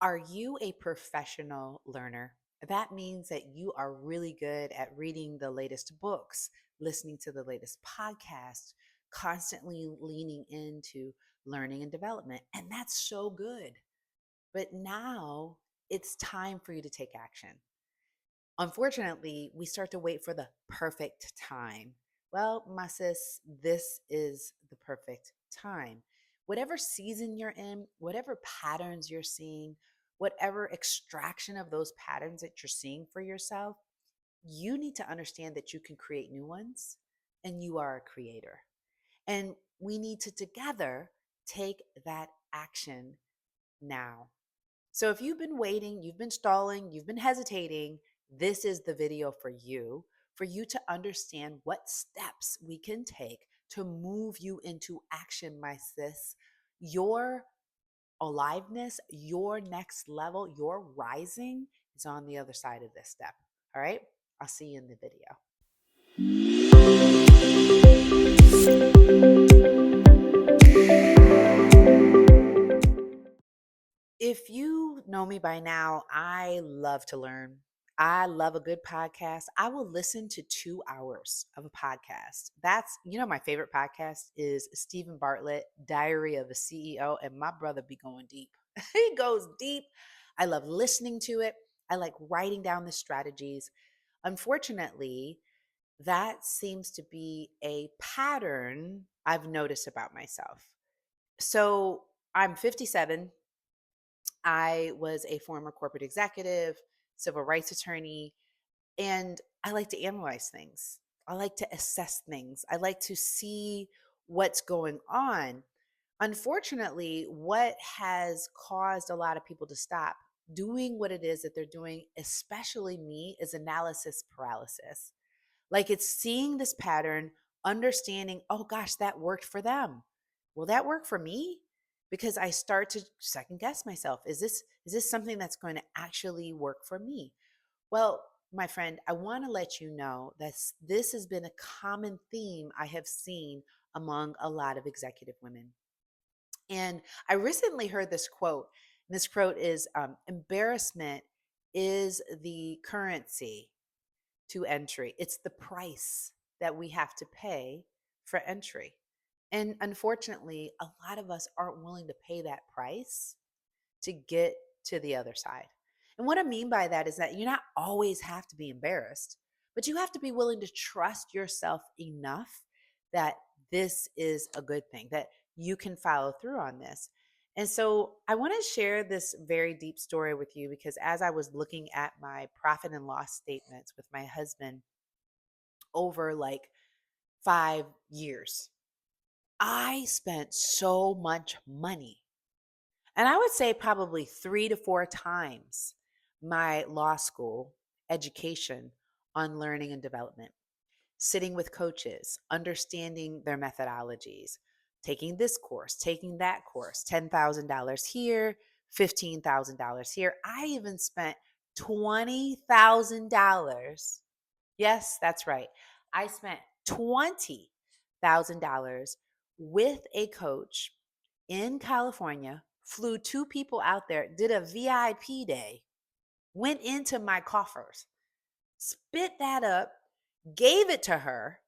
Are you a professional learner? That means that you are really good at reading the latest books, listening to the latest podcasts, constantly leaning into learning and development. And that's so good. But now it's time for you to take action. Unfortunately, we start to wait for the perfect time. Well, my sis, this is the perfect time. Whatever season you're in, whatever patterns you're seeing, whatever extraction of those patterns that you're seeing for yourself, you need to understand that you can create new ones and you are a creator. And we need to together take that action now. So if you've been waiting, you've been stalling, you've been hesitating, this is the video for you to understand what steps we can take to move you into action, my sis. Your aliveness, your next level, your rising is on the other side of this step. All right? I'll see you in the video. If you know me by now, I love to learn. I love a good podcast. I will listen to 2 hours of a podcast. My favorite podcast is Stephen Bartlett, Diary of a CEO, and my brother be going deep. He goes deep. I love listening to it. I like writing down the strategies. Unfortunately, that seems to be a pattern I've noticed about myself. So I'm 57. I was a former corporate executive, civil rights attorney, and I like to analyze things. I like to assess things. I like to see what's going on. Unfortunately, what has caused a lot of people to stop doing what it is that they're doing, especially me, is analysis paralysis. Like it's seeing this pattern, understanding, oh gosh, that worked for them. Will that work for me? Because I start to second guess myself. Is this something that's going to actually work for me? Well, my friend, I want to let you know that this has been a common theme I have seen among a lot of executive women. And I recently heard this quote. And this quote is embarrassment is the currency to entry. It's the price that we have to pay for entry. And unfortunately, a lot of us aren't willing to pay that price to get to the other side. And what I mean by that is that you not always have to be embarrassed, but you have to be willing to trust yourself enough that this is a good thing, that you can follow through on this. And so I want to share this very deep story with you because as I was looking at my profit and loss statements with my husband over like 5 years, I spent so much money. And I would say probably 3 to 4 times my law school education on learning and development, sitting with coaches, understanding their methodologies, taking this course, taking that course, $10,000 here, $15,000 here. I even spent $20,000. Yes, that's right. I spent $20,000 with a coach in California, flew 2 people out there, did a VIP day, went into my coffers, spit that up, gave it to her,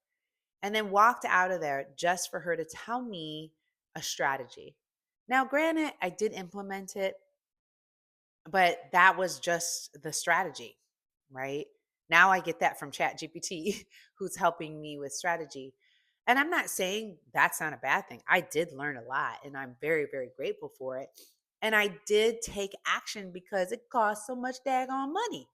and then walked out of there just for her to tell me a strategy. Now, granted, I did implement it, but that was just the strategy, right? Now I get that from ChatGPT, who's helping me with strategy. And I'm not saying that's not a bad thing. I did learn a lot and I'm very, very grateful for it. And I did take action because it cost so much daggone money.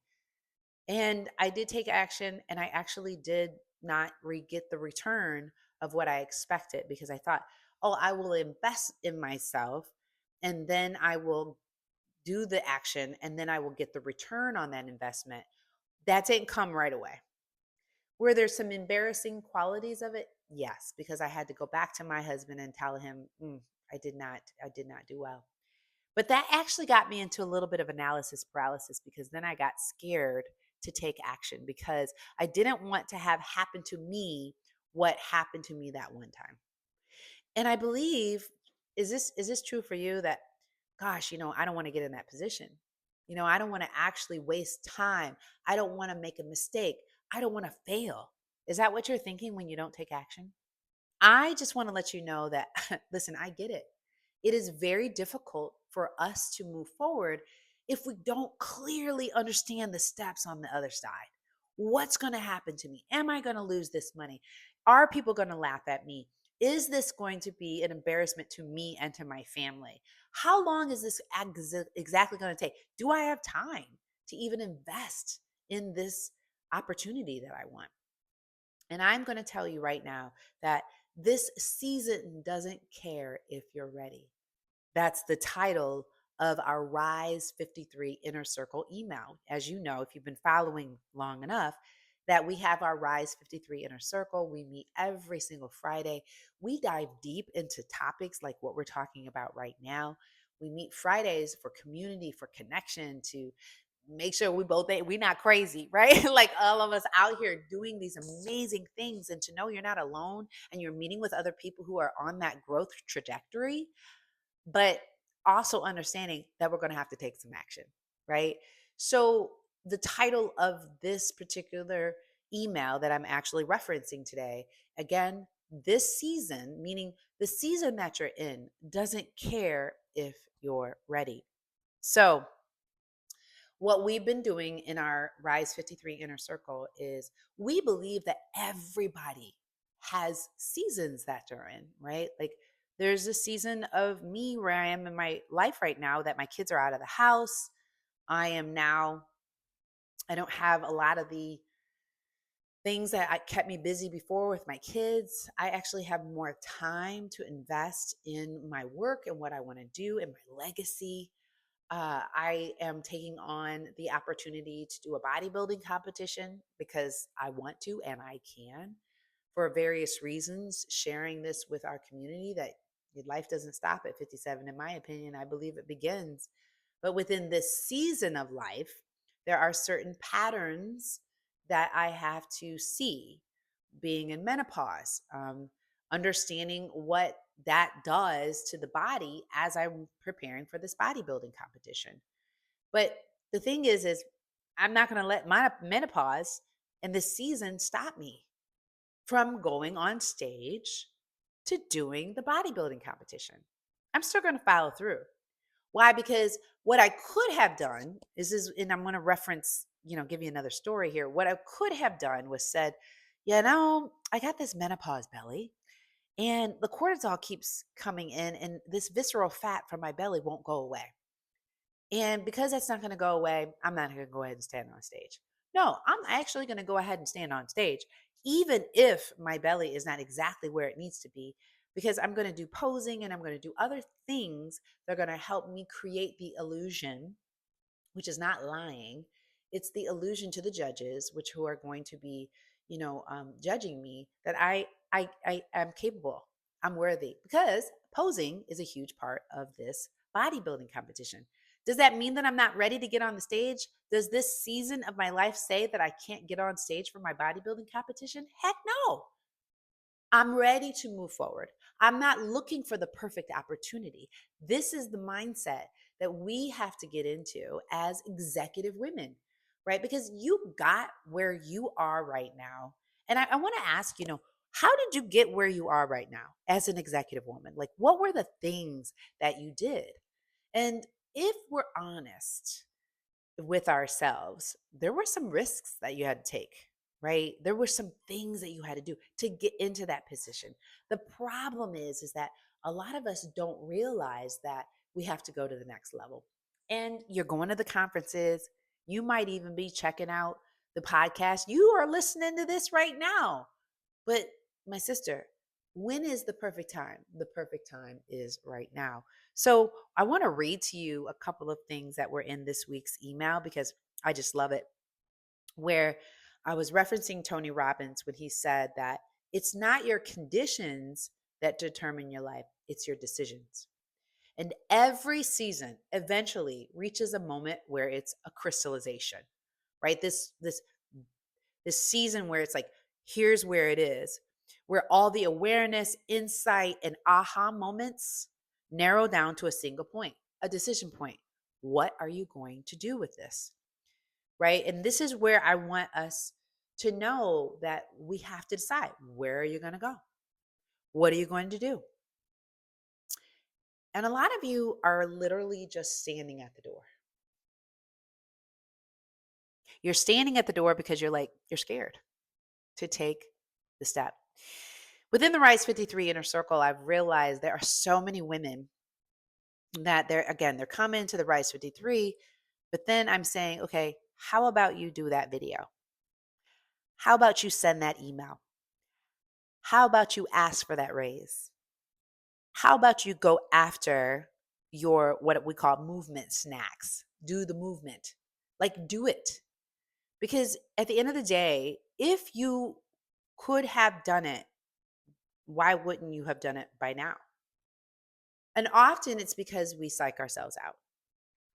And I did take action and I actually did not get the return of what I expected because I thought, oh, I will invest in myself and then I will do the action and then I will get the return on that investment. That didn't come right away. Were there some embarrassing qualities of it? Yes, because I had to go back to my husband and tell him, I did not do well. But that actually got me into a little bit of analysis paralysis because then I got scared to take action because I didn't want to have happen to me what happened to me that one time. And I believe, is this true for you that gosh, I don't want to get in that position. I don't want to actually waste time. I don't want to make a mistake. I don't want to fail. Is that what you're thinking when you don't take action? I just want to let you know that, listen, I get it. It is very difficult for us to move forward if we don't clearly understand the steps on the other side. What's going to happen to me? Am I going to lose this money? Are people going to laugh at me? Is this going to be an embarrassment to me and to my family? How long is this exactly going to take? Do I have time to even invest in this opportunity that I want? And I'm going to tell you right now that this season doesn't care if you're ready. That's the title of our Rise 53 Inner Circle email. As you know, if you've been following long enough, that we have our Rise 53 Inner Circle. We meet every single Friday. We dive deep into topics like what we're talking about right now. We meet Fridays for community, for connection, to make sure we're not crazy, right? Like all of us out here doing these amazing things, and to know you're not alone and you're meeting with other people who are on that growth trajectory, but also understanding that we're going to have to take some action, right? So the title of this particular email that I'm actually referencing today, again, this season, meaning the season that you're in, doesn't care if you're ready. So what we've been doing in our Rise 53 Inner Circle is we believe that everybody has seasons that they're in, right? Like there's a season of me where I am in my life right now that my kids are out of the house. I don't have a lot of the things that kept me busy before with my kids. I actually have more time to invest in my work and what I want to do and my legacy. I am taking on the opportunity to do a bodybuilding competition because I want to and I can for various reasons, sharing this with our community that life doesn't stop at 57. In my opinion, I believe it begins. But within this season of life, there are certain patterns that I have to see being in menopause, understanding what that does to the body as I'm preparing for this bodybuilding competition. But the thing is I'm not going to let my menopause and this season stop me from going on stage to doing the bodybuilding competition. I'm still going to follow through. Why? Because what I could have done and I'm going to reference, give you another story here. What I could have done was said, I got this menopause belly and the cortisol keeps coming in and this visceral fat from my belly won't go away. And because that's not going to go away, I'm not going to go ahead and stand on stage. No, I'm actually going to go ahead and stand on stage, even if my belly is not exactly where it needs to be, because I'm going to do posing and I'm going to do other things that are going to help me create the illusion, which is not lying. It's the illusion to the judges, which who are going to be, judging me, that I am capable. I'm worthy, because posing is a huge part of this bodybuilding competition. Does that mean that I'm not ready to get on the stage? Does this season of my life say that I can't get on stage for my bodybuilding competition? Heck no. I'm ready to move forward. I'm not looking for the perfect opportunity. This is the mindset that we have to get into as executive women, right? Because you got where you are right now. And I want to ask, how did you get where you are right now as an executive woman? Like, what were the things that you did? And if we're honest, with ourselves, there were some risks that you had to take, right? There were some things that you had to do to get into that position. The problem is that a lot of us don't realize that we have to go to the next level. And you're going to the conferences, you might even be checking out the podcast. You are listening to this right now. But my sister, when is the perfect time? The perfect time is right now. So I want to read to you a couple of things that were in this week's email because I just love it. Where I was referencing Tony Robbins when he said that it's not your conditions that determine your life, it's your decisions. And every season eventually reaches a moment where it's a crystallization, right? This season where it's like, here's where it is, where all the awareness, insight, and aha moments narrow down to a single point. a decision point. What are you going to do with this? Right? And this is where I want us to know that we have to decide, where are you going to go? What are you going to do? And a lot of you are literally just standing at the door. You're standing at the door because you're scared to take the step. Within the Rise 53 inner circle, I've realized there are so many women that they're coming to the Rise 53, but then I'm saying, okay, how about you do that video? How about you send that email? How about you ask for that raise? How about you go after your what we call movement snacks? Do the movement. Like, do it. Because at the end of the day, if you could have done it, why wouldn't you have done it by now? And often it's because we psych ourselves out.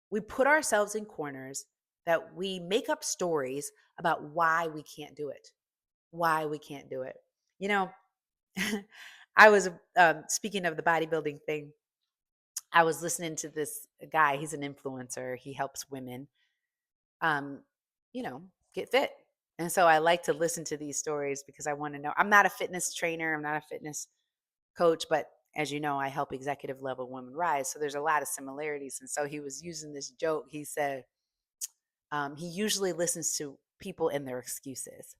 We put ourselves in corners that we make up stories about why we can't do it. Why we can't do it. You know, I was speaking of the bodybuilding thing. I was listening to this guy. He's an influencer. He helps women, um, get fit. And so I like to listen to these stories because I want to know. I'm not a fitness trainer. I'm not a fitness coach, but as you know, I help executive level women rise. So there's a lot of similarities. And so he was using this joke. He said he usually listens to people and their excuses.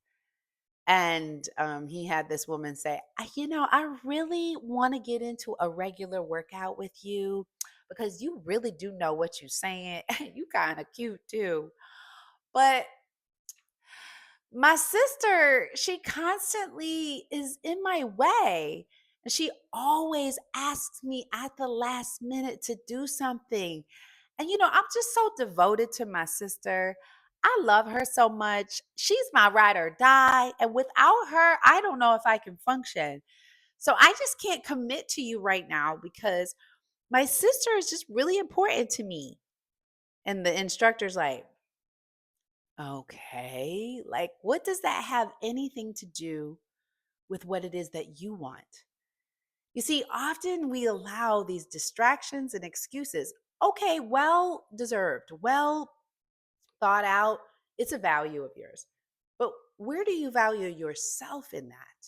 And he had this woman say, I really want to get into a regular workout with you because you really do know what you're saying. You kind of cute too. But my sister, she constantly is in my way. And she always asks me at the last minute to do something. And, I'm just so devoted to my sister. I love her so much. She's my ride or die. And without her, I don't know if I can function. So I just can't commit to you right now because my sister is just really important to me. And the instructor's like, okay, like what does that have anything to do with what it is that you want? You see, often we allow these distractions and excuses. Okay, well deserved, well thought out. It's a value of yours. But where do you value yourself in that?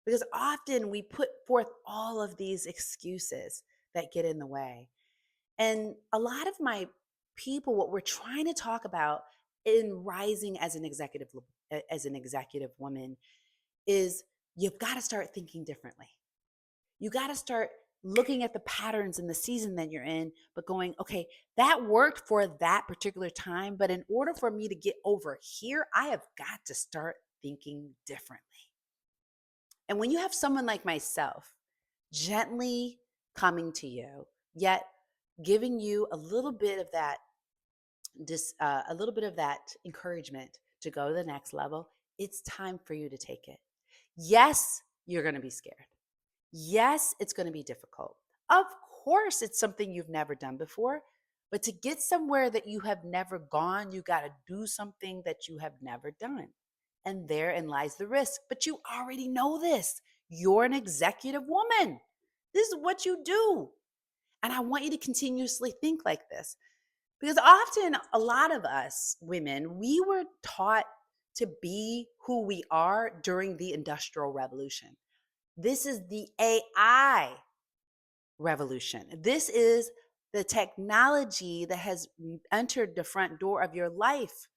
Because often we put forth all of these excuses that get in the way. And a lot of my people, what we're trying to talk about in rising as an executive woman is you've got to start thinking differently. You got to start looking at the patterns in the season that you're in, but going, okay, that worked for that particular time. But in order for me to get over here, I have got to start thinking differently. And when you have someone like myself gently coming to you, yet giving you a little bit of that encouragement to go to the next level, it's time for you to take it. Yes, you're going to be scared. Yes, it's going to be difficult. Of course, it's something you've never done before. But to get somewhere that you have never gone, you got to do something that you have never done. And therein lies the risk. But you already know this. You're an executive woman. This is what you do. And I want you to continuously think like this. Because often, a lot of us women, we were taught to be who we are during the Industrial Revolution. This is the AI revolution. This is the technology that has entered the front door of your life.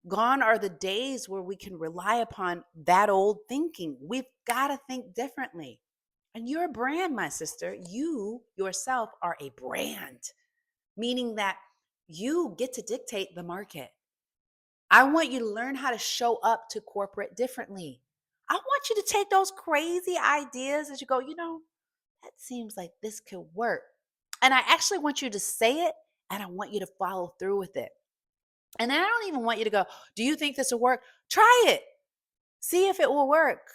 Gone are the days where we can rely upon that old thinking. We've got to think differently. And you're a brand, my sister. You yourself are a brand, meaning that you get to dictate the market. I want you to learn how to show up to corporate differently. I want you to take those crazy ideas as you go, that seems like this could work. And I actually want you to say it and I want you to follow through with it. And then I don't even want you to go, do you think this will work? Try it. See if it will work.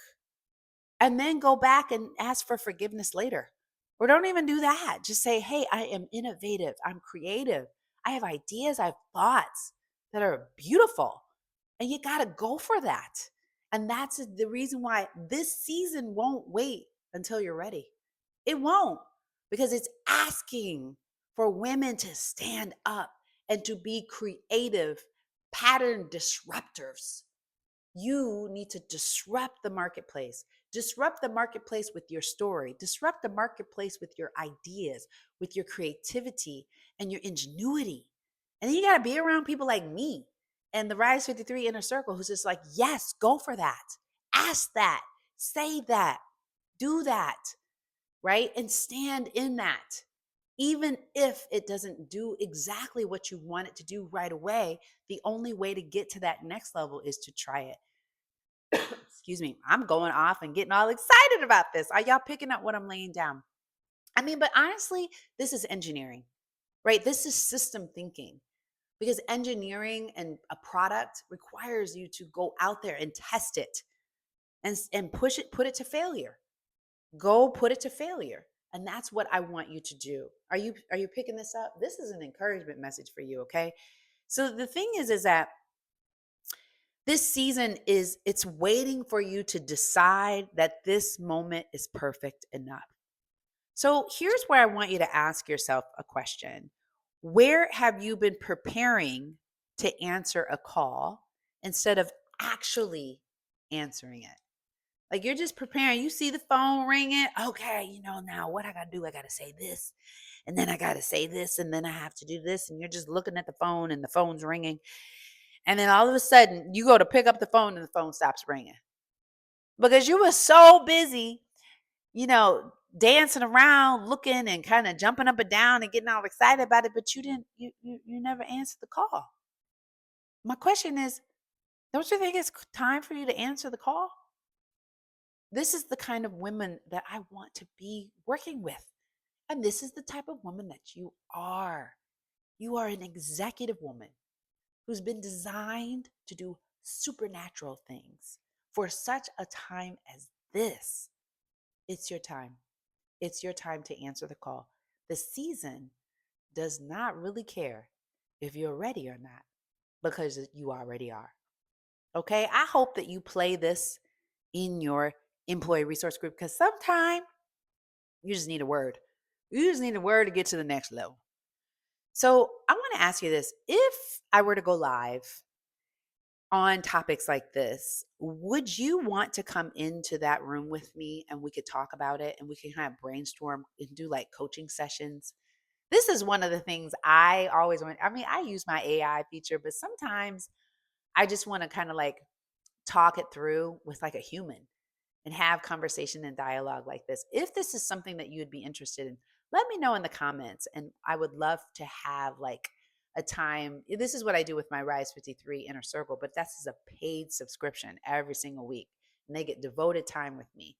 And then go back and ask for forgiveness later. Or don't even do that. Just say, hey, I am innovative. I'm creative. I have ideas. I have thoughts that are beautiful. And you got to go for that. And that's the reason why this season won't wait until you're ready. It won't, because it's asking for women to stand up and to be creative pattern disruptors. You need to disrupt the marketplace. Disrupt the marketplace with your story. Disrupt the marketplace with your ideas, with your creativity and your ingenuity. And then you got to be around people like me and the Rise 53 Inner Circle who's just like, yes, go for that. Ask that. Say that. Do that. Right? And stand in that. Even if it doesn't do exactly what you want it to do right away, the only way to get to that next level is to try it. Excuse me, I'm going off and getting all excited about this. Are y'all picking up what I'm laying down? I mean, but honestly, this is engineering, right? This is system thinking because engineering and a product requires you to go out there and test it and push it, put it to failure. Go put it to failure. And that's what I want you to do. Are you picking this up? This is an encouragement message for you, okay? So the thing is that this season it's waiting for you to decide that this moment is perfect enough. So here's where I want you to ask yourself a question. Where have you been preparing to answer a call instead of actually answering it? Like you're just preparing. You see the phone ringing. Okay, now what I got to do? I got to say this. And then I got to say this. And then I have to do this. And you're just looking at the phone and the phone's ringing. And then all of a sudden, you go to pick up the phone and the phone stops ringing because you were so busy, dancing around, looking and kind of jumping up and down and getting all excited about it, but you didn't, you never answered the call. My question is, don't you think it's time for you to answer the call? This is the kind of women that I want to be working with. And this is the type of woman that you are. You are an executive woman who's been designed to do supernatural things for such a time as this. It's your time. It's your time to answer the call. The season does not really care if you're ready or not because you already are. Okay, I hope that you play this in your employee resource group because sometimes you just need a word. You just need a word to get to the next level. So I want to ask you this. If I were to go live on topics like this, would you want to come into that room with me and we could talk about it and we can kind of brainstorm and do like coaching sessions? This is one of the things I always want. I mean, I use my AI feature, but sometimes I just want to kind of like talk it through with like a human and have conversation and dialogue like this. If this is something that you would be interested in, let me know in the comments. And I would love to have like a time. This is what I do with my Rise 53 Inner Circle, but this is a paid subscription every single week. And they get devoted time with me.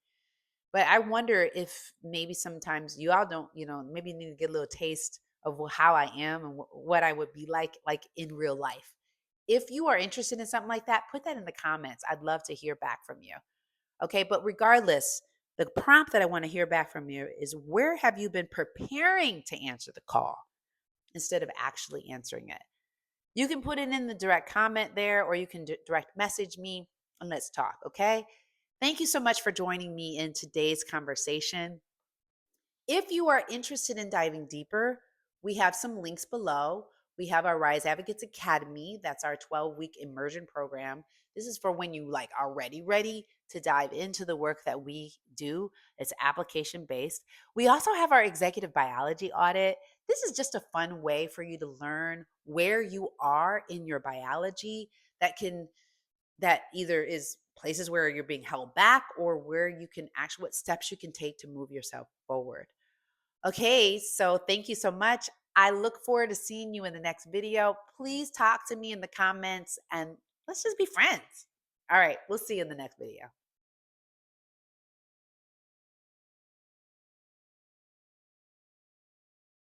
But I wonder if maybe sometimes you all don't, maybe you need to get a little taste of how I am and what I would be like in real life. If you are interested in something like that, put that in the comments. I'd love to hear back from you. Okay, but regardless, the prompt that I want to hear back from you is where have you been preparing to answer the call instead of actually answering it? You can put it in the direct comment there or you can direct message me and let's talk, okay? Thank you so much for joining me in today's conversation. If you are interested in diving deeper, we have some links below. We have our Rise Advocates Academy. That's our 12-week immersion program. This is for when you are ready to dive into the work that we do. It's application based. We also have our executive biology audit. This is just a fun way for you to learn where you are in your biology that either is places where you're being held back or where you can actually, what steps you can take to move yourself forward. Okay, so thank you so much. I look forward to seeing you in the next video. Please talk to me in the comments and let's just be friends. All right, we'll see you in the next video.